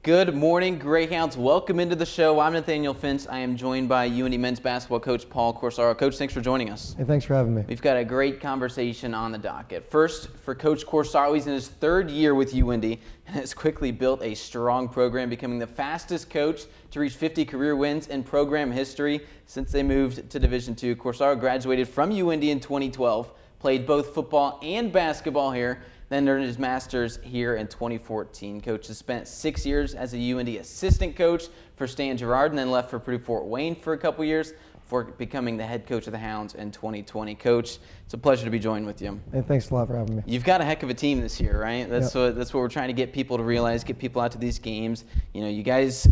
Good morning, Greyhounds. Welcome into the show. I'm Nathaniel Finch. I am joined by UINDY men's basketball coach Paul Corsaro. Coach, thanks for joining us. Hey, thanks for having me. We've got a great conversation on the docket. First, for Coach Corsaro, he's in his third year with UINDY and has quickly built a strong program, becoming the fastest coach to reach 50 career wins in program history since they moved to Division II. Corsaro graduated from UINDY in 2012, played both football and basketball here, then earned his master's here in 2014. Coach has spent 6 years as a UINDY assistant coach for Stan Gerard and then left for Purdue Fort Wayne for a couple years before becoming the head coach of the Hounds in 2020. Coach, it's a pleasure to be joined with you. Hey, thanks a lot for having me. You've got a heck of a team this year, right? That's what we're trying to get people to realize, get people out to these games. You know, you guys,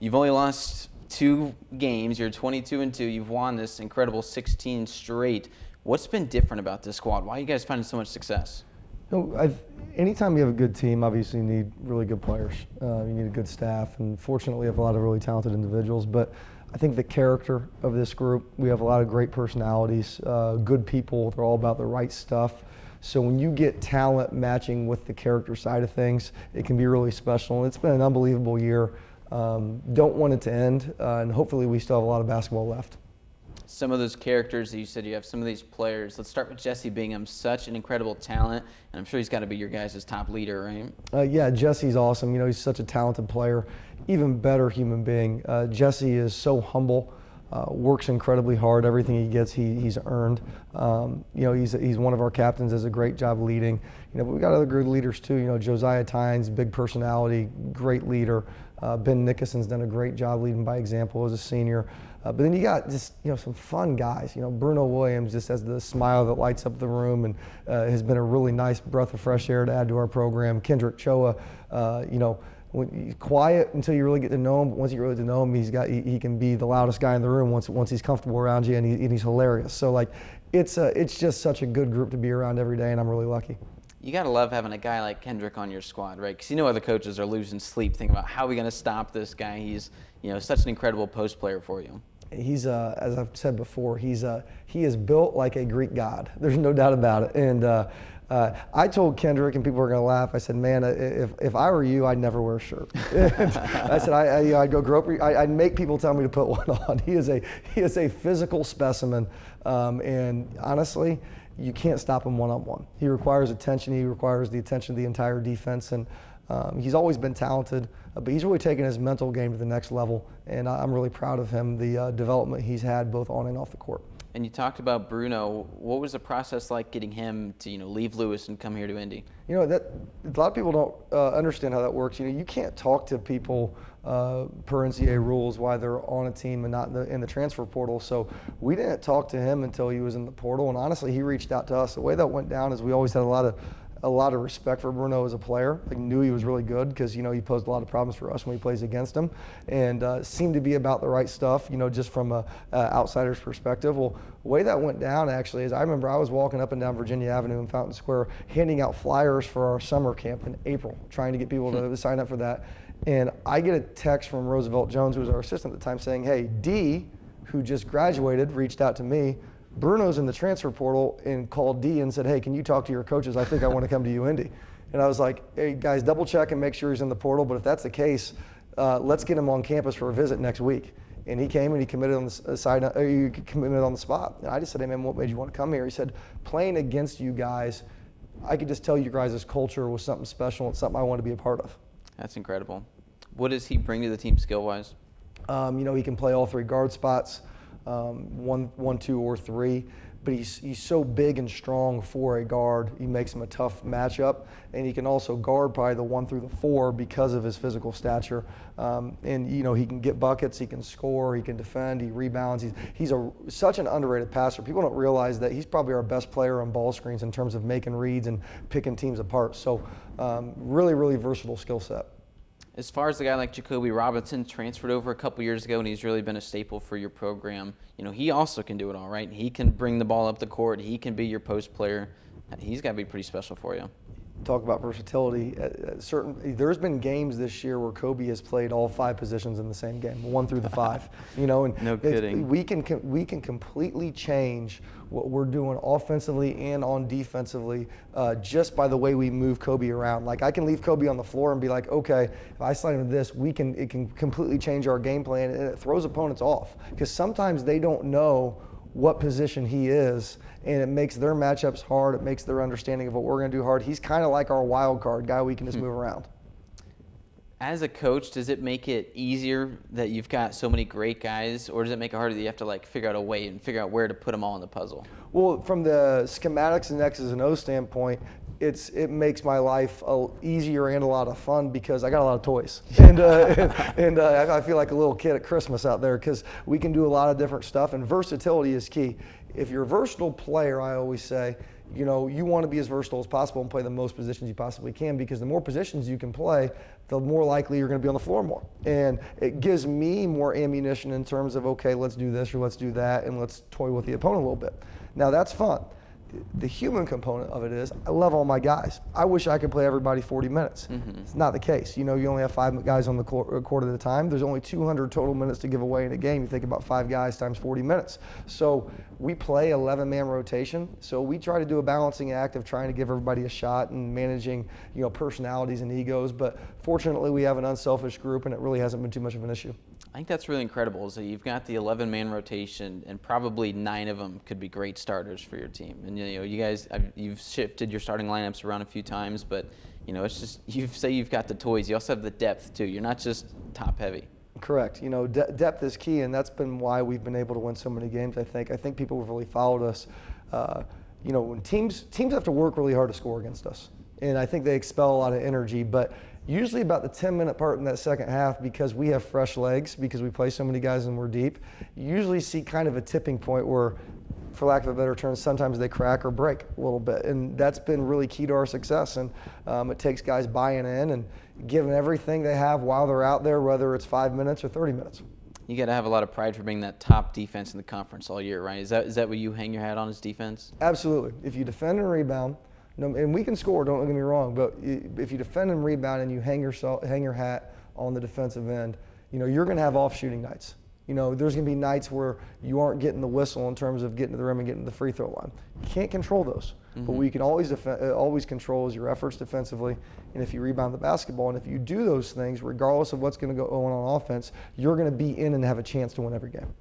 you've only lost 2 games. You're 22-2. You've won this incredible 16 straight. What's been different about this squad? Why are you guys finding so much success? Anytime you have a good team, obviously you need really good players. You need a good staff, and fortunately we have a lot of really talented individuals. But I think the character of this group, we have a lot of great personalities, good people. They're all about the right stuff. So when you get talent matching with the character side of things, it can be really special. And it's been an unbelievable year. Don't want it to end, and hopefully we still have a lot of basketball left. Some of those characters that you said you have, some of these players. Let's start with Jesse Bingham, such an incredible talent, and I'm sure he's got to be your guys' top leader, right? Yeah, Jesse's awesome. You know, he's such a talented player, even better human being. Jesse is so humble, works incredibly hard. Everything he gets, he's earned. You know, he's one of our captains, does a great job leading. You know, but we got other good leaders too. You know, Josiah Tynes, big personality, great leader. Ben Nickerson's done a great job leading by example as a senior. But then you got just, you know, some fun guys. You know, Bruno Williams just has the smile that lights up the room and has been a really nice breath of fresh air to add to our program. Kendrick Choa, you know, when he's quiet until you really get to know him. But once you really get to know him, he can be the loudest guy in the room once he's comfortable around you, and he's hilarious. So like, it's just such a good group to be around every day, and I'm really lucky. You got to love having a guy like Kendrick on your squad, right? Because you know other coaches are losing sleep thinking about how are we going to stop this guy. He's, you know, such an incredible post player for you. He's, as I've said before, he is built like a Greek god. There's no doubt about it. And I told Kendrick, and people were going to laugh, I said, man, if I were you, I'd never wear a shirt. I said, I'd go grope. I'd make people tell me to put one on. He is a physical specimen. And honestly, you can't stop him one-on-one. He requires attention. He requires the attention of the entire defense. And he's always been talented, but he's really taken his mental game to the next level, and I'm really proud of him, the development he's had both on and off the court. And you talked about Bruno. What was the process like getting him to, you know, leave Lewis and come here to Indy? You know, that a lot of people don't understand how that works. You know, you can't talk to people per NCAA rules while they're on a team and not in the transfer portal. So we didn't talk to him until he was in the portal, and honestly, he reached out to us. The way that went down is we always had a lot of respect for Bruno as a player. Like, knew he was really good because, you know, he posed a lot of problems for us when he plays against him, and seemed to be about the right stuff, you know, just from a outsider's perspective. Well, the way that went down actually is I remember I was walking up and down Virginia Avenue in Fountain Square handing out flyers for our summer camp in April, trying to get people to sign up for that. And I get a text from Roosevelt Jones, who was our assistant at the time, saying, hey, D, who just graduated, reached out to me. Bruno's in the transfer portal, and called D and said, hey, can you talk to your coaches? I think I want to come to UINDY. And I was like, hey, guys, double check and make sure he's in the portal. But if that's the case, let's get him on campus for a visit next week. And he came and he committed on the spot. And I just said, hey, man, what made you want to come here? He said, playing against you guys, I could just tell you guys' culture was something special and something I wanted to be a part of. That's incredible. What does he bring to the team skill-wise? You know, he can play all 3 guard spots. 1, 2, or 3, but he's so big and strong for a guard. He makes him a tough matchup, and he can also guard probably the 1 through the 4 because of his physical stature. And you know, he can get buckets, he can score, he can defend, he rebounds. He's such an underrated passer. People don't realize that he's probably our best player on ball screens in terms of making reads and picking teams apart. So really, really versatile skill set. As far as the guy like Jacoby Robinson transferred over a couple years ago, and he's really been a staple for your program, you know, he also can do it all, right? He can bring the ball up the court. He can be your post player. He's got to be pretty special for you. talk about versatility. There's been games this year where Kobe has played all 5 positions in the same game, 1 through the 5. You know, and no kidding. We can completely change what we're doing offensively and on defensively just by the way we move Kobe around. Like, I can leave Kobe on the floor and be like, okay, if I slide him this, it can completely change our game plan, and it throws opponents off because sometimes they don't know what position he is, and it makes their matchups hard. It makes their understanding of what we're going to do hard. He's kind of like our wild card guy we can just move around. As a coach, does it make it easier that you've got so many great guys, or does it make it harder that you have to like figure out a way and figure out where to put them all in the puzzle? Well, from the schematics and X's and O's standpoint, it makes my life easier and a lot of fun because I got a lot of toys, and I feel like a little kid at Christmas out there because we can do a lot of different stuff, and versatility is key. If you're a versatile player, I always say, you know, you want to be as versatile as possible and play the most positions you possibly can, because the more positions you can play, the more likely you're going to be on the floor more. And it gives me more ammunition in terms of, okay, let's do this or let's do that, and let's toy with the opponent a little bit. Now, that's fun. The human component of it is I love all my guys. I wish I could play everybody 40 minutes. It's not the case. You know, you only have 5 guys on the court at a time. There's only 200 total minutes to give away in a game. You think about 5 guys times 40 minutes. So we play 11-man rotation. So we try to do a balancing act of trying to give everybody a shot and managing, you know, personalities and egos. But fortunately, we have an unselfish group, and it really hasn't been too much of an issue. I think that's really incredible. So you've got the 11-man rotation, and probably 9 of them could be great starters for your team. And you know, you guys, you've shifted your starting lineups around a few times, but you know, it's just you've got the toys. You also have the depth too. You're not just top heavy. Correct. You know, depth is key, and that's been why we've been able to win so many games. I think people have really followed us. You know, when teams have to work really hard to score against us, and I think they expel a lot of energy, but usually about the 10-minute part in that second half, because we have fresh legs, because we play so many guys and we're deep, you usually see kind of a tipping point where, for lack of a better term, sometimes they crack or break a little bit. And that's been really key to our success. And it takes guys buying in and giving everything they have while they're out there, whether it's 5 minutes or 30 minutes. You got to have a lot of pride for being that top defense in the conference all year, right? Is that what you hang your hat on, is defense? Absolutely. If you defend and rebound, and we can score, don't get me wrong, but if you defend and rebound and you hang your hat on the defensive end, you know, you're going to have off shooting nights. You know, there's going to be nights where you aren't getting the whistle in terms of getting to the rim and getting to the free throw line. You can't control those, but what you can always control is your efforts defensively, and if you rebound the basketball, and if you do those things, regardless of what's going to go on offense, you're going to be in and have a chance to win every game.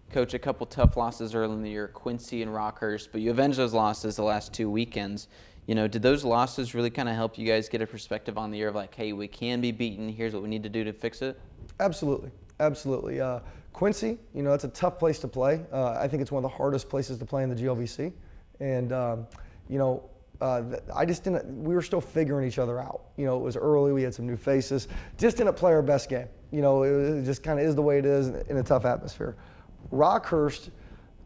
Coach, a couple tough losses early in the year, Quincy and Rockhurst, but you avenged those losses the last 2 weekends. You know, did those losses really kind of help you guys get a perspective on the year of like, hey, we can be beaten, here's what we need to do to fix it? Absolutely. Absolutely. Quincy, you know, it's a tough place to play. I think it's one of the hardest places to play in the GLVC. And, you know, we were still figuring each other out. You know, it was early, we had some new faces. Just didn't play our best game. You know, it just kind of is the way it is in a tough atmosphere. Rockhurst,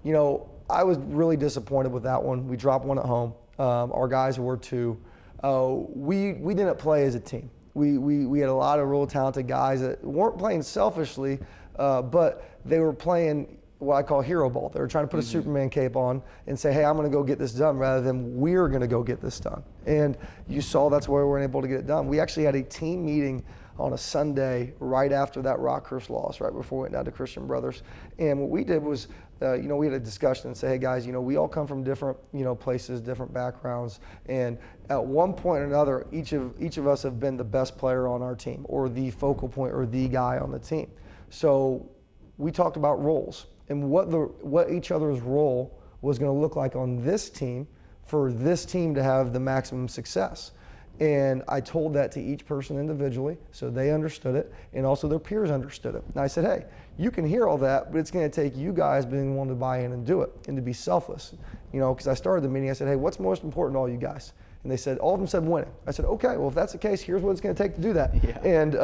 you know, I was really disappointed with that one. We dropped one at home. Our guys were too. We didn't play as a team. We had a lot of real talented guys that weren't playing selfishly, but they were playing what I call hero ball. They were trying to put a Superman cape on and say, hey, I'm going to go get this done, rather than we're going to go get this done. And you saw that's where we were able to get it done. We actually had a team meeting on a Sunday right after that Rockhurst loss, right before we went down to Christian Brothers. And what we did was, you know, we had a discussion and say, hey guys, you know, we all come from different, you know, places, different backgrounds, and at one point or another, each of us have been the best player on our team, or the focal point, or the guy on the team. So we talked about roles and what each other's role was going to look like on this team for this team to have the maximum success. And I told that to each person individually, so they understood it, and also their peers understood it. And I said, hey, you can hear all that, but it's going to take you guys being willing to buy in and do it, and to be selfless. You know, because I started the meeting, I said, hey, what's most important to all you guys? And they said, all of them said winning. I said, okay, well, if that's the case, here's what it's going to take to do that. Yeah. And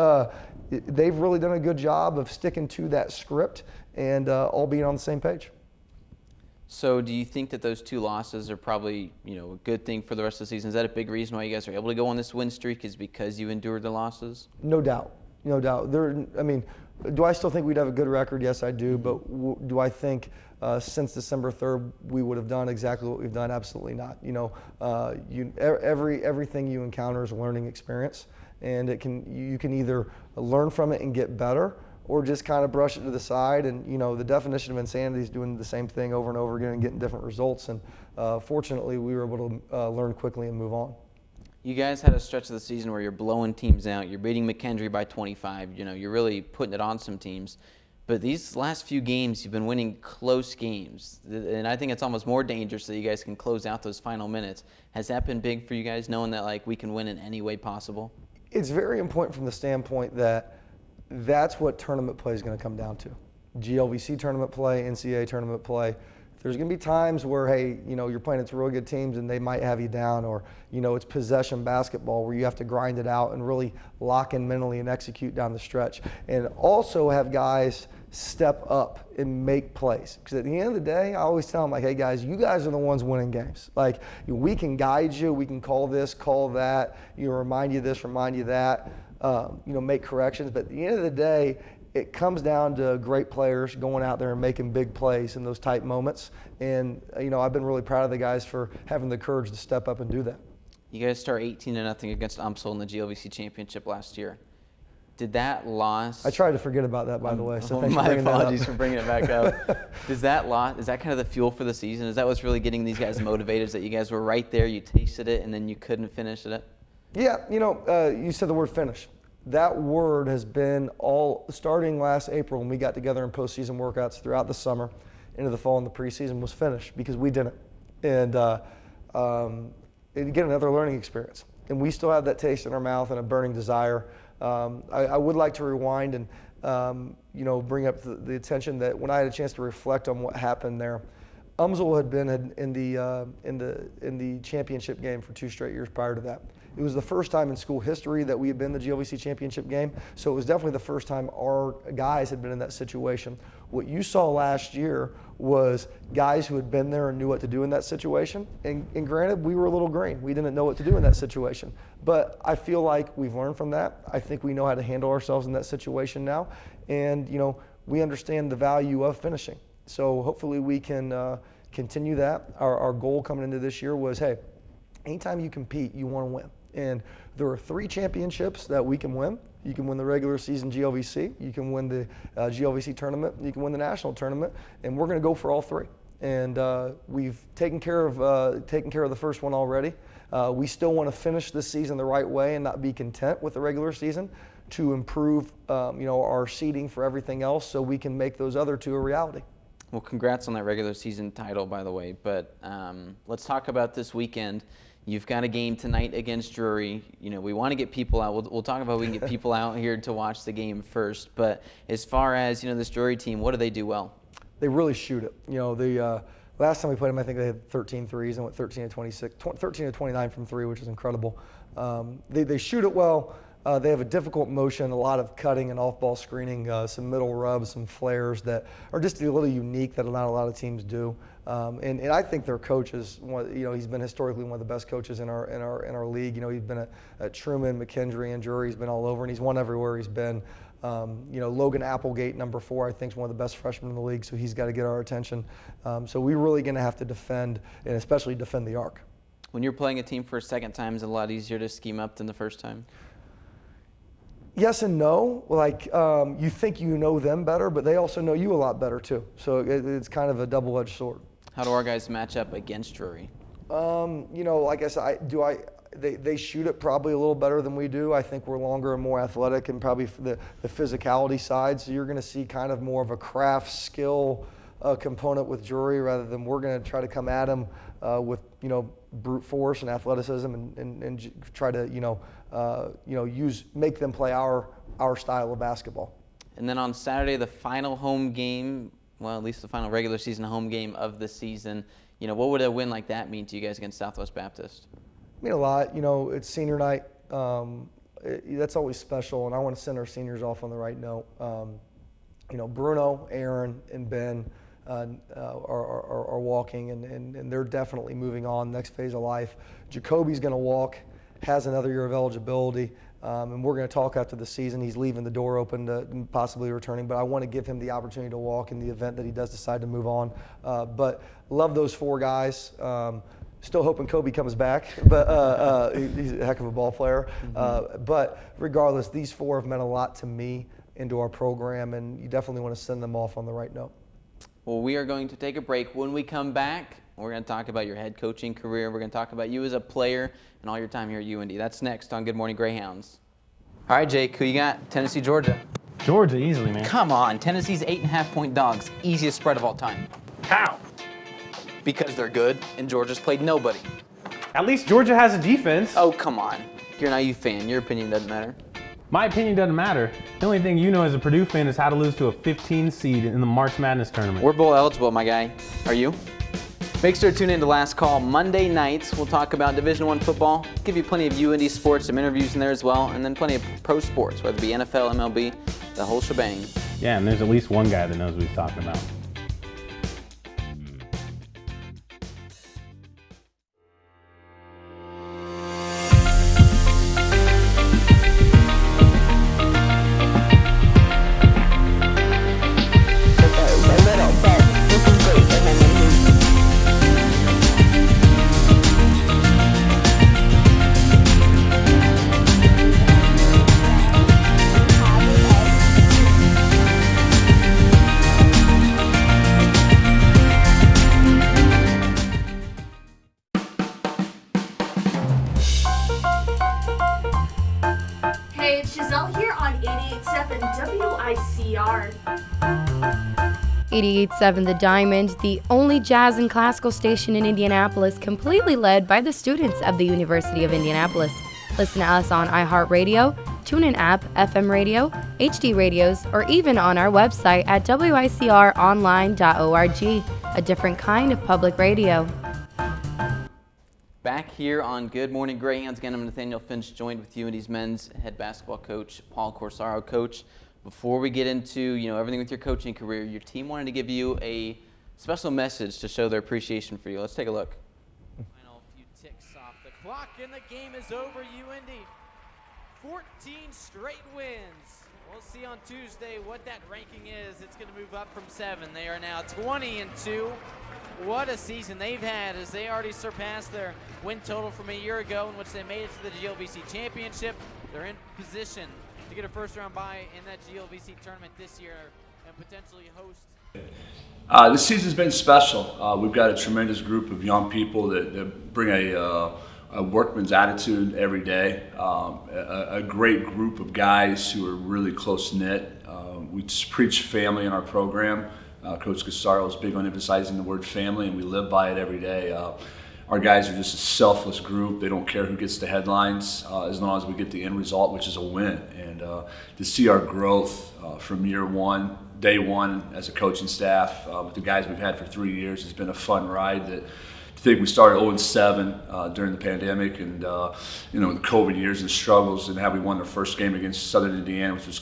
they've really done a good job of sticking to that script and all being on the same page. So do you think that those 2 losses are probably, you know, a good thing for the rest of the season? Is that a big reason why you guys are able to go on this win streak, is because you endured the losses? No doubt. no doubt. Do I still think we'd have a good record? Yes, I do. But do I think since December 3rd we would have done exactly what we've done? Absolutely not. Everything you encounter is a learning experience, and you can either learn from it and get better, or just kind of brush it to the side. And the definition of insanity is doing the same thing over and over again and getting different results. And fortunately, we were able to learn quickly and move on. You guys had a stretch of the season where you're blowing teams out. You're beating McKendree by 25. You're really putting it on some teams. But these last few games, you've been winning close games. And I think it's almost more dangerous that you guys can close out those final minutes. Has that been big for you guys, knowing that we can win in any way possible? It's very important from the standpoint that that's what tournament play is going to come down to. GLVC tournament play, NCAA tournament play. There's going to be times where, hey, you're playing against really good teams and they might have you down, or, it's possession basketball where you have to grind it out and really lock in mentally and execute down the stretch. And also have guys step up and make plays. Because at the end of the day, I always tell them, hey, guys, you guys are the ones winning games. We can guide you. We can call this, call that, remind you this, remind you that, make corrections. But at the end of the day, it comes down to great players going out there and making big plays in those tight moments. And, I've been really proud of the guys for having the courage to step up and do that. You guys start 18-0 against UMSL in the GLVC championship last year. Did that loss... I tried to forget about that, by the way. So my apologies for bringing it back up. Is that kind of the fuel for the season? Is that what's really getting these guys motivated, is that you guys were right there, you tasted it, and then you couldn't finish it? Yeah, you said the word finish. That word has been starting last April when we got together in postseason workouts throughout the summer, into the fall and the preseason, was finish, because we didn't. And again, another learning experience. And we still have that taste in our mouth and a burning desire. I would like to rewind and bring up the attention that when I had a chance to reflect on what happened there, UMSL had been in the championship game for 2 straight years prior to that. It was the first time in school history that we had been in the GLVC championship game, so it was definitely the first time our guys had been in that situation. What you saw last year was guys who had been there and knew what to do in that situation. And granted, we were a little green. We didn't know what to do in that situation. But I feel like we've learned from that. I think we know how to handle ourselves in that situation now. And, we understand the value of finishing. So hopefully we can continue that. Our goal coming into this year was, hey, anytime you compete, you want to win. And there are 3 championships that we can win. You can win the regular season GLVC, you can win the GLVC tournament, you can win the national tournament, and we're going to go for all 3. And we've taken care of the first one already. We still want to finish this season the right way and not be content with the regular season, to improve our seeding for everything else, so we can make those other 2 a reality. Well, congrats on that regular season title, by the way. But let's talk about this weekend. You've got a game tonight against Drury. We want to get people out. We'll talk about how we can get people out here to watch the game first. But as far as, this Drury team, what do they do well? They really shoot it. The last time we played them, I think they had 13 threes and went 13 to 26, 13 to 29 from 3, which is incredible. They shoot it well. They have a difficult motion, a lot of cutting and off-ball screening, some middle rubs, some flares that are just a little unique that not a lot of teams do. And I think their coach is he's been historically one of the best coaches in our league. He's been at Truman, McKendree, and Drury. He's been all over, and he's won everywhere he's been. Logan Applegate, number 4, I think, is one of the best freshmen in the league, so he's got to get our attention. So we're really going to have to defend, and especially defend the arc. When you're playing a team for a second time, is it a lot easier to scheme up than the first time? Yes and no. You think you know them better, but they also know you a lot better too. So it's kind of a double-edged sword. How do our guys match up against Drury? Like I said, they shoot it probably a little better than we do. I think we're longer and more athletic, and probably the physicality side. So you're going to see kind of more of a craft skill component with Drury, rather than we're going to try to come at them with brute force and athleticism, and try to make them play our style of basketball. And then on Saturday, the final home game, well, at least the final regular season home game of the season. What would a win like that mean to you guys against Southwest Baptist? Mean a lot. It's senior night. That's always special, and I want to send our seniors off on the right note. Bruno, Aaron, and Ben are walking, and they're definitely moving on, next phase of life. Jacoby's going to walk, has another year of eligibility. and we're going to talk after the season. He's leaving the door open to possibly returning, but I want to give him the opportunity to walk in the event that he does decide to move on. But love those 4 guys. Still hoping Kobe comes back, but he's a heck of a ball player. But regardless, these 4 have meant a lot to me into our program, and you definitely want to send them off on the right note. Well, we are going to take a break. When we come back, we're going to talk about your head coaching career. We're going to talk about you as a player and all your time here at UINDY. That's next on Good Morning Greyhounds. All right, Jake, who you got? Tennessee, Georgia. Georgia, easily, man. Come on. Tennessee's 8.5-point dogs. Easiest spread of all time. How? Because they're good, and Georgia's played nobody. At least Georgia has a defense. Oh, come on. You're an IU fan. Your opinion doesn't matter. My opinion doesn't matter. The only thing you know as a Purdue fan is how to lose to a 15 seed in the March Madness tournament. We're bowl eligible, my guy. Are you? Make sure to tune in to Last Call Monday nights. We'll talk about Division I football, give you plenty of UINDY sports, some interviews in there as well, and then plenty of pro sports, whether it be NFL, MLB, the whole shebang. Yeah, and there's at least one guy that knows what he's talking about. Hey, it's Giselle here on 88.7 WICR. 88.7 The Diamond, the only jazz and classical station in Indianapolis, completely led by the students of the University of Indianapolis. Listen to us on iHeartRadio, TuneIn app, FM radio, HD radios, or even on our website at wicronline.org, a different kind of public radio. Back here on Good Morning Greyhounds, again, I'm Nathaniel Finch, joined with UINDY's men's head basketball coach, Paul Corsaro. Coach, before we get into everything with your coaching career, your team wanted to give you a special message to show their appreciation for you. Let's take a look. Final few ticks off the clock, and the game is over. UINDY, 14 straight wins. We'll see on Tuesday what that ranking is. It's going to move up from 7. They are now 20-2. What a season they've had, as they already surpassed their win total from a year ago, in which they made it to the GLVC Championship. They're in position to get a first-round bye in that GLVC tournament this year and potentially host. This season's been special. We've got a tremendous group of young people that bring a workman's attitude every day. A great group of guys who are really close-knit. We preach family in our program. Coach Corsaro is big on emphasizing the word family, and we live by it every day. Our guys are just a selfless group. They don't care who gets the headlines as long as we get the end result, which is a win. And to see our growth from year one, day one as a coaching staff with the guys we've had for 3 years has been a fun ride. To think we started 0-7 during the pandemic, and the COVID years and struggles, and how we won the first game against Southern Indiana, which was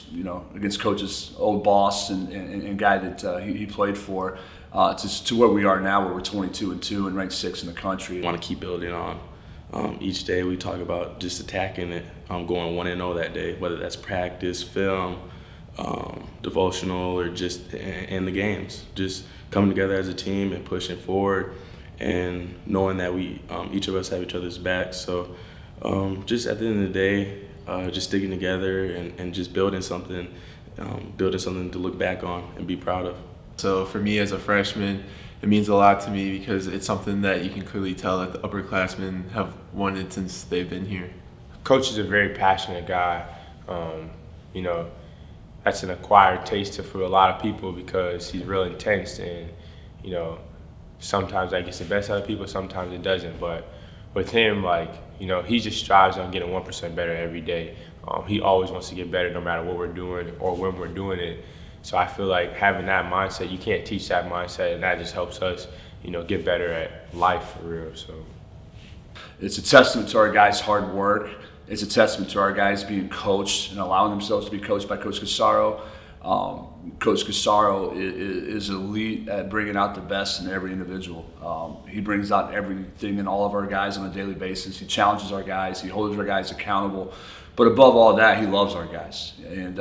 against Coach's old boss and guy that he played for, to where we are now, where we're 22-2 and ranked 6th in the country. Want to keep building on. Each day we talk about just attacking it, going 1-0 that day, whether that's practice, film, devotional, or just in the games. Just coming together as a team and pushing forward, and knowing that we each of us have each other's backs. So just at the end of the day, just sticking together and just building something to look back on and be proud of. So for me as a freshman, it means a lot to me because it's something that you can clearly tell that the upperclassmen have wanted since they've been here. Coach is a very passionate guy. That's an acquired taste for a lot of people because he's real intense, and sometimes that gets the best out of people, sometimes it doesn't. But with him, he just strives on getting 1% better every day. He always wants to get better no matter what we're doing or when we're doing it. So I feel like having that mindset, you can't teach that mindset, and that just helps us, get better at life for real. So it's a testament to our guys' hard work. It's a testament to our guys being coached and allowing themselves to be coached by Coach Corsaro. Coach Corsaro is elite at bringing out the best in every individual. He brings out everything in all of our guys on a daily basis. He challenges our guys. He holds our guys accountable. But above all that, he loves our guys. And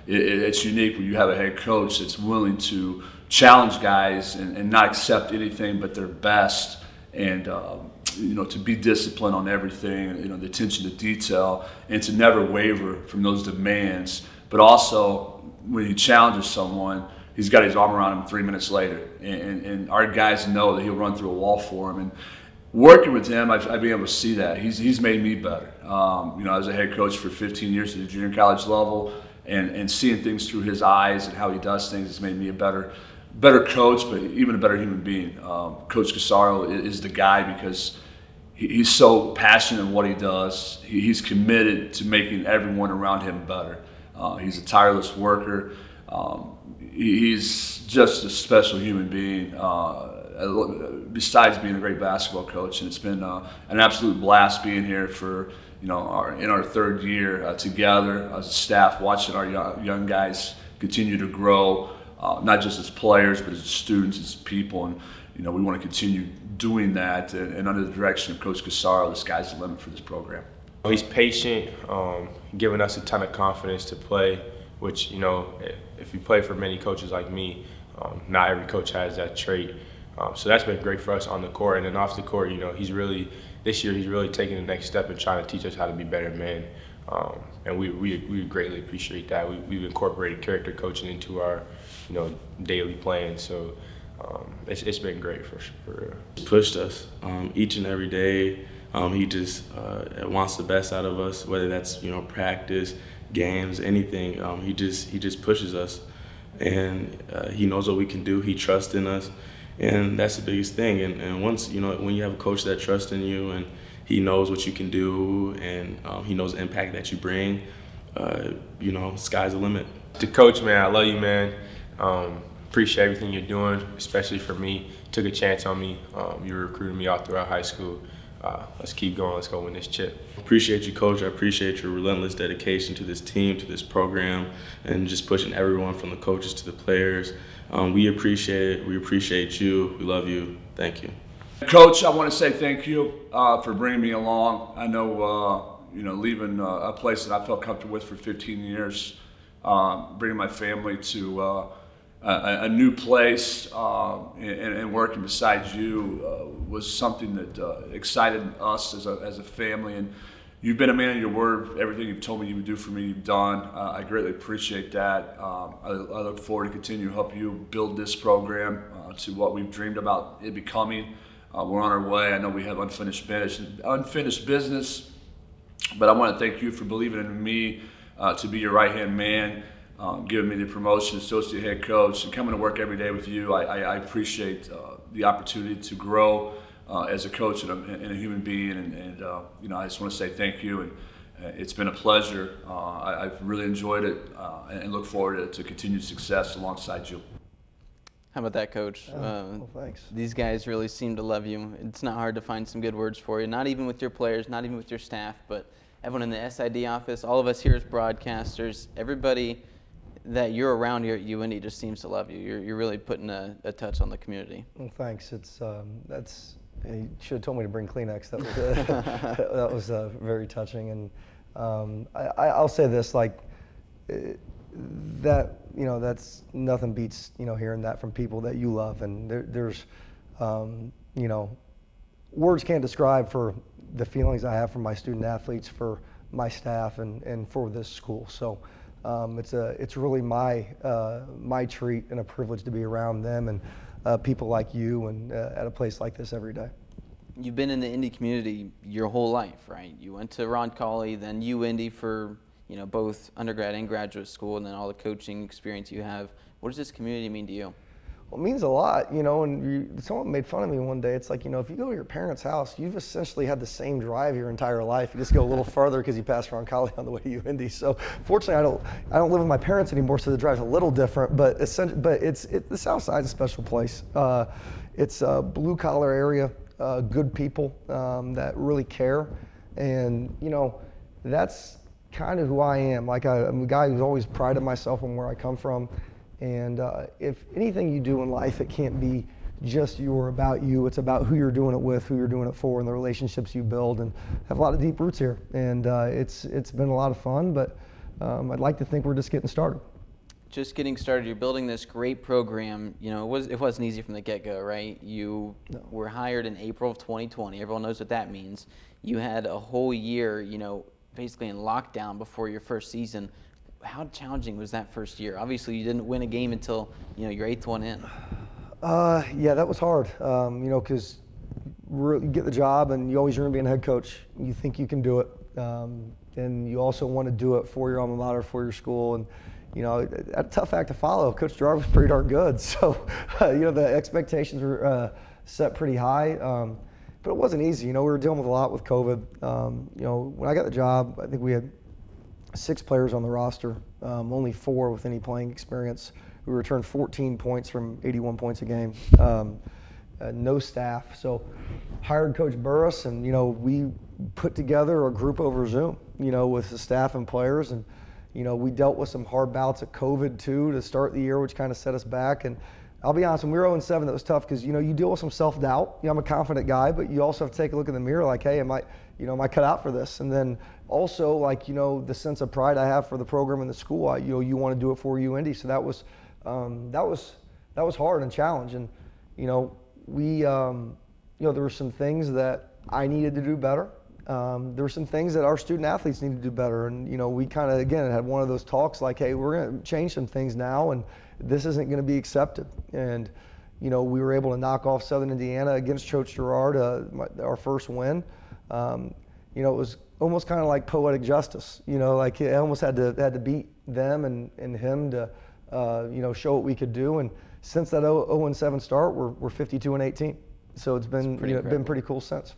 it's unique when you have a head coach that's willing to challenge guys and not accept anything but their best, and to be disciplined on everything, the attention to detail, and to never waver from those demands. But also, when he challenges someone, he's got his arm around him 3 minutes later. And our guys know that he'll run through a wall for him. And working with him, I've been able to see that. He's made me better. As a head coach for 15 years at the junior college level, and seeing things through his eyes and how he does things has made me a better coach, but even a better human being. Coach Corsaro is the guy because he's so passionate in what he does. He's committed to making everyone around him better. He's a tireless worker. He's just a special human being, besides being a great basketball coach. And it's been an absolute blast being here for in our third year together as a staff, watching our young guys continue to grow, not just as players, but as students, as people. And we want to continue doing that. And under the direction of Coach Corsaro, the sky's the limit for this program. He's patient, giving us a ton of confidence to play, which, if you play for many coaches like me, not every coach has that trait. So that's been great for us on the court. And then off the court, this year he's really taking the next step and trying to teach us how to be better men. And we greatly appreciate that. We've incorporated character coaching into our, daily plans. So it's been great for sure. He pushed us each and every day. He just wants the best out of us, whether that's practice, games, anything. He just pushes us, and he knows what we can do. He trusts in us, and that's the biggest thing. And once when you have a coach that trusts in you, and he knows what you can do, and he knows the impact that you bring, sky's the limit. To coach, man, I love you, man. Appreciate everything you're doing, especially for me. Took a chance on me. You were recruiting me all throughout high school. Let's keep going. Let's go win this chip. Appreciate you, Coach. I appreciate your relentless dedication to this team, to this program, and just pushing everyone from the coaches to the players. We appreciate it. We appreciate you. We love you. Thank you. Coach, I want to say thank you for bringing me along. I know, leaving a place that I felt comfortable with for 15 years, bringing my family to a new place and working beside you was something that excited us as a family. And you've been a man of your word. Everything you've told me you would do for me, you've done. I greatly appreciate that. I look forward to continue to help you build this program to what we've dreamed about it becoming. We're on our way. I know we have unfinished business, but I want to thank you for believing in me to be your right-hand man. Giving me the promotion, associate head coach, and coming to work every day with you. I appreciate the opportunity to grow as a coach and a human being, and I just want to say thank you. And it's been a pleasure. I've really enjoyed it and look forward to continued success alongside you. How about that, Coach? Well, thanks. These guys really seem to love you. It's not hard to find some good words for you, not even with your players, not even with your staff, but everyone in the SID office, all of us here as broadcasters, everybody that you're around here at UINDY just seems to love you. You're really putting a touch on the community. Well, thanks. It's you should have told me to bring Kleenex. That was that was very touching. And I'll say this, that's nothing beats hearing that from people that you love. And there's words can't describe for the feelings I have for my student athletes, for my staff, and for this school. So. It's really my treat and a privilege to be around them and people like you and at a place like this every day. You've been in the Indy community your whole life, right? You went to Roncalli, then UINDY for both undergrad and graduate school, and then all the coaching experience you have. What does this community mean to you? Well, it means a lot, and someone made fun of me one day. It's like, if you go to your parents' house, you've essentially had the same drive your entire life. You just go a little further because you passed Roncalli on the way to UINDY. So fortunately, I don't live with my parents anymore, so the drive's a little different, but the South Side's a special place. It's a blue-collar area, good people that really care, and, that's kind of who I am. Like I'm a guy who's always prided myself on where I come from. And if anything you do in life, it can't be just about you. It's about who you're doing it with, who you're doing it for, and the relationships you build, and have a lot of deep roots here. And it's been a lot of fun, but I'd like to think we're just getting started. Just getting started. You're building this great program. You know, it wasn't easy from the get-go, right? You were hired in April of 2020. Everyone knows what that means. You had a whole year, you know, basically in lockdown before your first season. How challenging was that first year? Obviously, you didn't win a game until, you know, your 8th one in. Yeah, that was hard. You know, because you get the job and you always dream of being a head coach. You think you can do it, and you also want to do it for your alma mater, for your school, and you know, a tough act to follow. Coach Gerard was pretty darn good, so you know, the expectations were set pretty high, but it wasn't easy. You know, we were dealing with a lot with COVID. You know, when I got the job, I think we had 6 players on the roster, only 4 with any playing experience. We returned 14 points from 81 points a game. No staff, so hired Coach Burris, and you know, we put together a group over Zoom. You know, with the staff and players, and you know, we dealt with some hard bouts of COVID too to start the year, which kind of set us back. And I'll be honest, when we were 0-7, that was tough because, you know, you deal with some self-doubt. You know, I'm a confident guy, but you also have to take a look in the mirror like, hey, am I cut out for this? And then also, like, you know, the sense of pride I have for the program and the school, you want to do it for UINDY. So that was hard and challenging. You know, there were some things that I needed to do better. There were some things that our student athletes need to do better, and you know, we kind of again had one of those talks like, hey, we're going to change some things now, and this isn't going to be accepted. And you know, we were able to knock off Southern Indiana against Coach Gerard, our first win. You know, it was almost kind of like poetic justice. You know, like I almost had to beat them and him to you know, show what we could do. And since that 0-7 start, we're 52-18. So it's been pretty cool since.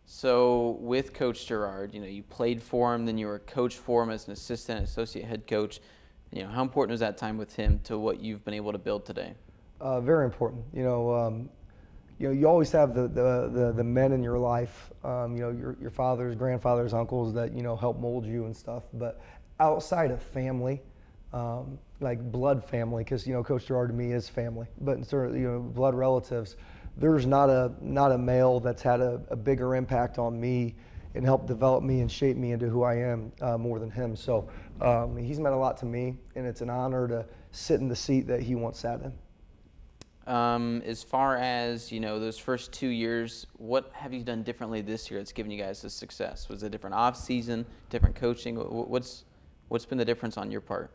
So with Coach Gerard, you know, you played for him, then you were a coach for him as an associate head coach. You know, how important was that time with him to what you've been able to build today? Very important. You know, you always have the men in your life. You know, your fathers, grandfathers, uncles that you know help mold you and stuff. But outside of family, like blood family, because you know Coach Gerard to me is family. But sort of, you know, blood relatives. There's not a male that's had a bigger impact on me and helped develop me and shape me into who I am more than him. So he's meant a lot to me, and it's an honor to sit in the seat that he once sat in. As far as, you know, those first 2 years, what have you done differently this year that's given you guys this success? Was it a different off season, different coaching? What's been the difference on your part?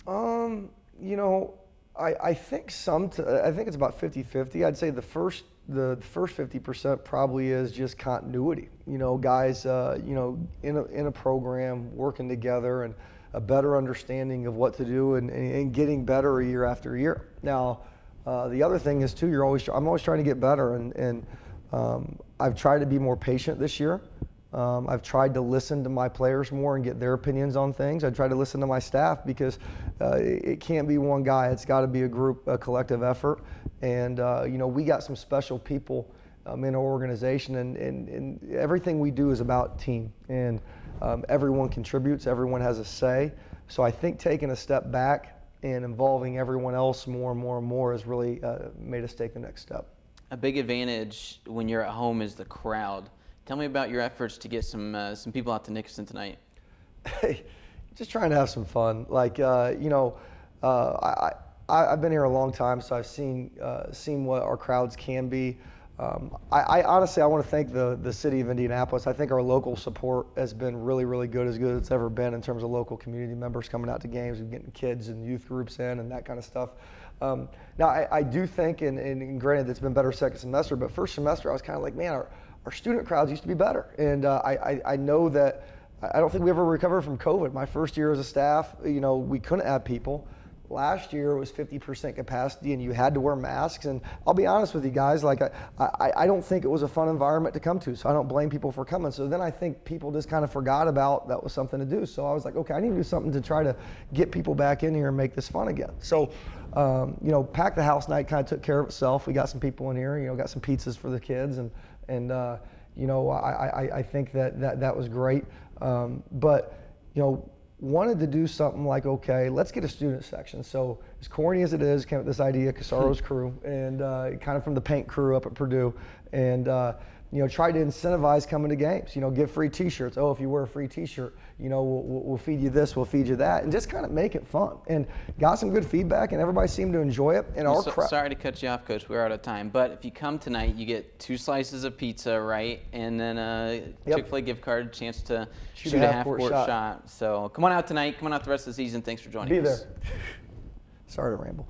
You know, I think I think it's about 50-50. I'd say the first 50% probably is just continuity. You know, guys, you know, in a program working together and a better understanding of what to do and getting better year after year. Now, the other thing is too, I'm always trying to get better, and I've tried to be more patient this year. I've tried to listen to my players more and get their opinions on things. I try to listen to my staff because it can't be one guy. It's got to be a collective effort. And, you know, we got some special people in our organization, and everything we do is about team. And everyone contributes, everyone has a say. So I think taking a step back and involving everyone else more and more and more has really made us take the next step. A big advantage when you're at home is the crowd. Tell me about your efforts to get some people out to Nickerson tonight. Hey, just trying to have some fun. Like, you know, I've been here a long time, so I've seen what our crowds can be. I honestly, I want to thank the city of Indianapolis. I think our local support has been really, really good as it's ever been in terms of local community members coming out to games and getting kids and youth groups in and that kind of stuff. Now, I do think, and granted, it's been better second semester, but first semester I was kind of like, man, our student crowds used to be better. And I know that I don't think we ever recovered from COVID. My first year as a staff, you know, we couldn't have people. Last year it was 50% capacity and you had to wear masks. And I'll be honest with you guys, like I don't think it was a fun environment to come to, so I don't blame people for coming. So then I think people just kind of forgot about that was something to do. So I was like, okay, I need to do something to try to get people back in here and make this fun again. So, you know, Pack the House night kind of took care of itself. We got some people in here, you know, got some pizzas for the kids, and you know, I think that was great. But, wanted to do something like, okay, let's get a student section. So as corny as it is, came up with this idea, Corsaro's crew, and kind of from the paint crew up at Purdue, and tried to incentivize coming to games. Give free T-shirts. Oh, if you wear a free T-shirt, we'll feed you this, we'll feed you that, and just kind of make it fun. And got some good feedback, and everybody seemed to enjoy it. And Sorry to cut you off, Coach. We're out of time. But if you come tonight, you get 2 slices of pizza, right, and then a Chick-fil-A gift card, chance to shoot a half-court shot. So come on out tonight. Come on out the rest of the season. Thanks for joining us. Be there. Sorry to ramble.